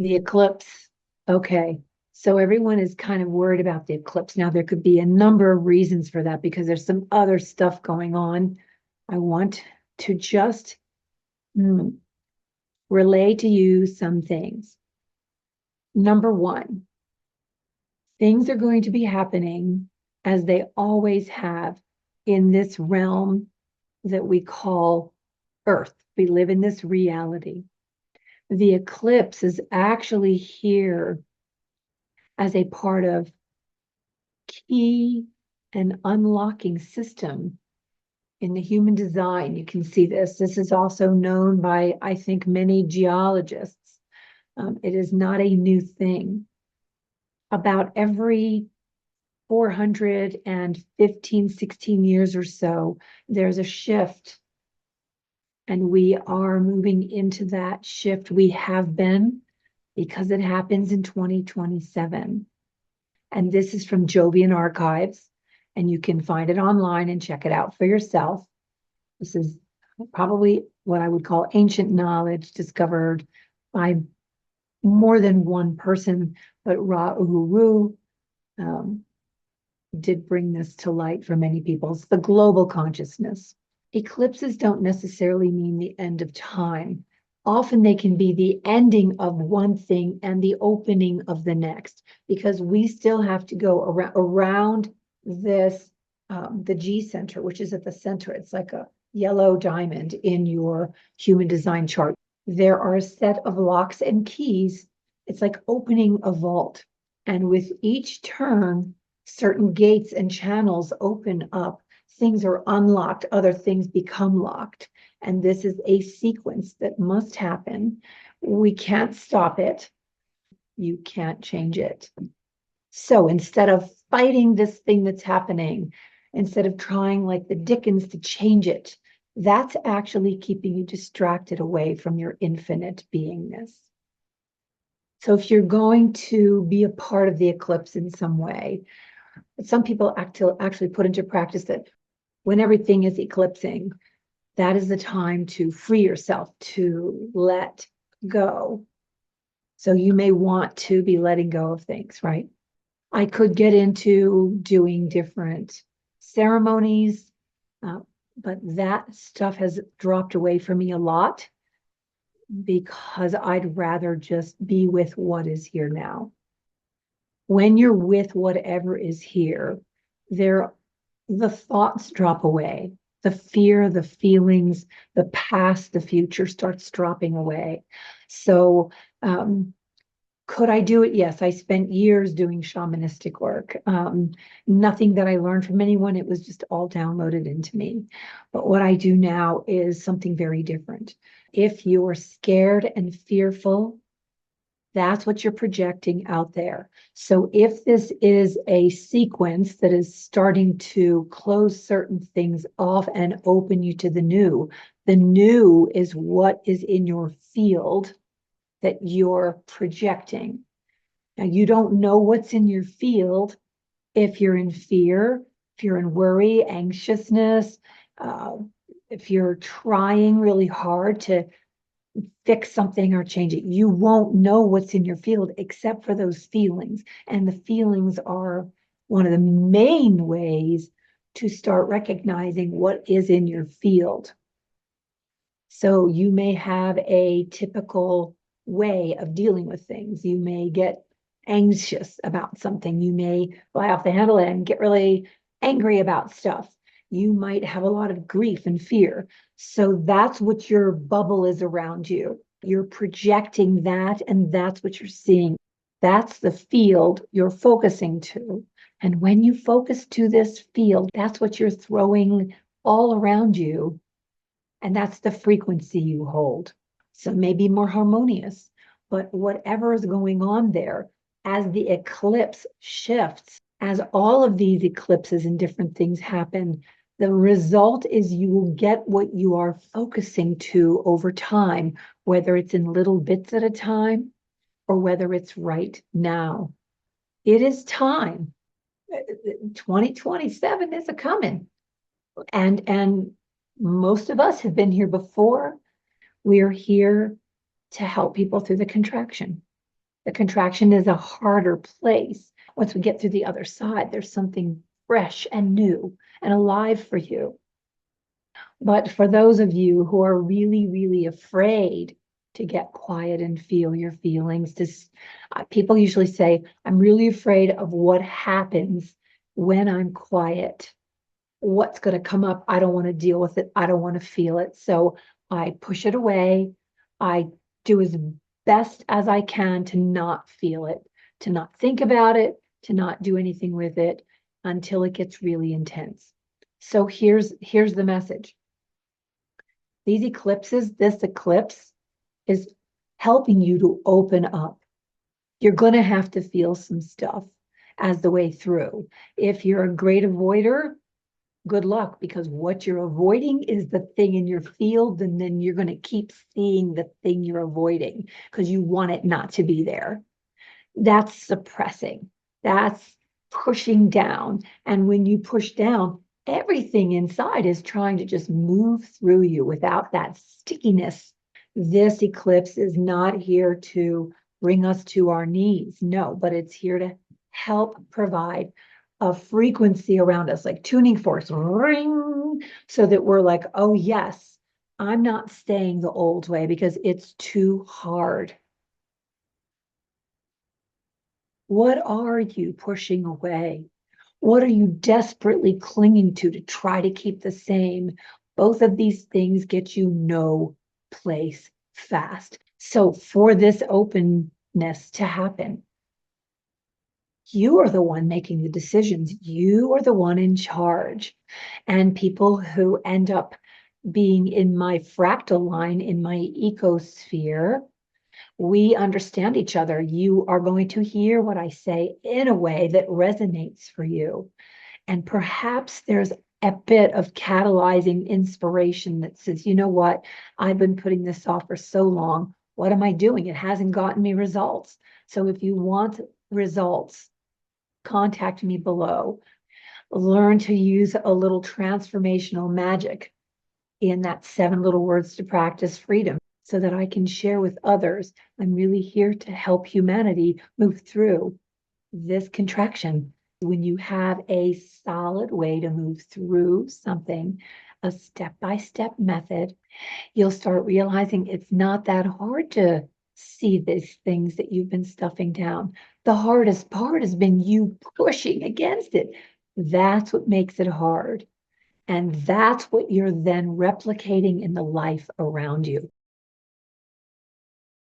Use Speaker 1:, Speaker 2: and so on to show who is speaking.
Speaker 1: The eclipse. Okay. So everyone is kind of worried about the eclipse. Now, there could be a number of reasons for that because there's some other stuff going on. I want to just relay to you some things. Number one, things are going to be happening as they always have in this realm that we call Earth. We live in this reality. The eclipse is actually here as a part of key and unlocking system in the human design. You can see this. This is also known by, I think, many geologists. It is not a new thing. About every 415, 16 years or so, there's a shift. And we are moving into that shift. We have been, because it happens in 2027. And this is from Jovian Archives, and you can find it online and check it out for yourself. This is probably what I would call ancient knowledge discovered by more than one person, but Ra Uru did bring this to light for many people. It's the global consciousness. Eclipses don't necessarily mean the end of time. Often they can be the ending of one thing and the opening of the next, because we still have to go around this, the G center, which is at the center. It's like a yellow diamond in your human design chart. There are a set of locks and keys. It's like opening a vault. And with each turn, certain gates and channels open up. Things are unlocked, other things become locked. And this is a sequence that must happen. We can't stop it. You can't change it. So instead of fighting this thing that's happening, instead of trying like the Dickens to change it, that's actually keeping you distracted away from your infinite beingness. So if you're going to be a part of the eclipse in some way, some people actually put into practice that when everything is eclipsing, that is the time to free yourself, to let go. So you may want to be letting go of things, right? I could get into doing different ceremonies, but that stuff has dropped away from me a lot because I'd rather just be with what is here now. When you're with whatever is here, the thoughts drop away. The fear, the feelings, the past, the future starts dropping away. So could I do it? Yes, I spent years doing shamanistic work. Nothing that I learned from anyone. It was just all downloaded into me. But what I do now is something very different. If you're scared and fearful, that's what you're projecting out there. So if this is a sequence that is starting to close certain things off and open you to the new is what is in your field that you're projecting. Now, you don't know what's in your field if you're in fear, if you're in worry, anxiousness, if you're trying really hard to fix something or change it. You won't know what's in your field except for those feelings. And the feelings are one of the main ways to start recognizing what is in your field. So you may have a typical way of dealing with things. You may get anxious about something. You may fly off the handle and get really angry about stuff. You might have a lot of grief and fear. So that's what your bubble is around you. You're projecting that, and that's what you're seeing. That's the field you're focusing to. And when you focus to this field, that's what you're throwing all around you. And that's the frequency you hold. So maybe more harmonious, but whatever is going on there, as the eclipse shifts, as all of these eclipses and different things happen, the result is you will get what you are focusing to over time, whether it's in little bits at a time or whether it's right now. It is time. 2027 is a coming. And most of us have been here before. We are here to help people through the contraction. The contraction is a harder place. Once we get through the other side, there's something fresh and new and alive for you. But for those of you who are really, really afraid to get quiet and feel your feelings, people usually say, I'm really afraid of what happens when I'm quiet. What's going to come up? I don't want to deal with it. I don't want to feel it. So I push it away. I do as best as I can to not feel it, to not think about it, to not do anything with it until it gets really intense. So here's the message. These eclipses, this eclipse is helping you to open up. You're going to have to feel some stuff as the way through. If you're a great avoider, good luck, because what you're avoiding is the thing in your field, and then you're going to keep seeing the thing you're avoiding because you want it not to be there. That's suppressing. That's pushing down. And when you push down, everything inside is trying to just move through you without that stickiness. This eclipse is not here to bring us to our knees. No, but it's here to help provide a frequency around us, like tuning forks, ring, so that we're like, oh yes, I'm not staying the old way because it's too hard. What are you pushing away? What are you desperately clinging to try to keep the same? Both of these things get you no place fast. So for this openness to happen, you are the one making the decisions. You are the one in charge. And people who end up being in my fractal line, in my ecosphere, we understand each other. You are going to hear what I say in a way that resonates for you. And perhaps there's a bit of catalyzing inspiration that says, you know what? I've been putting this off for so long. What am I doing? It hasn't gotten me results. So if you want results, contact me below. Learn to use a little transformational magic in that 7 little words to practice freedom so that I can share with others. I'm really here to help humanity move through this contraction. When you have a solid way to move through something, a step-by-step method, you'll start realizing it's not that hard to see these things that you've been stuffing down. The hardest part has been you pushing against it. That's what makes it hard. And that's what you're then replicating in the life around you.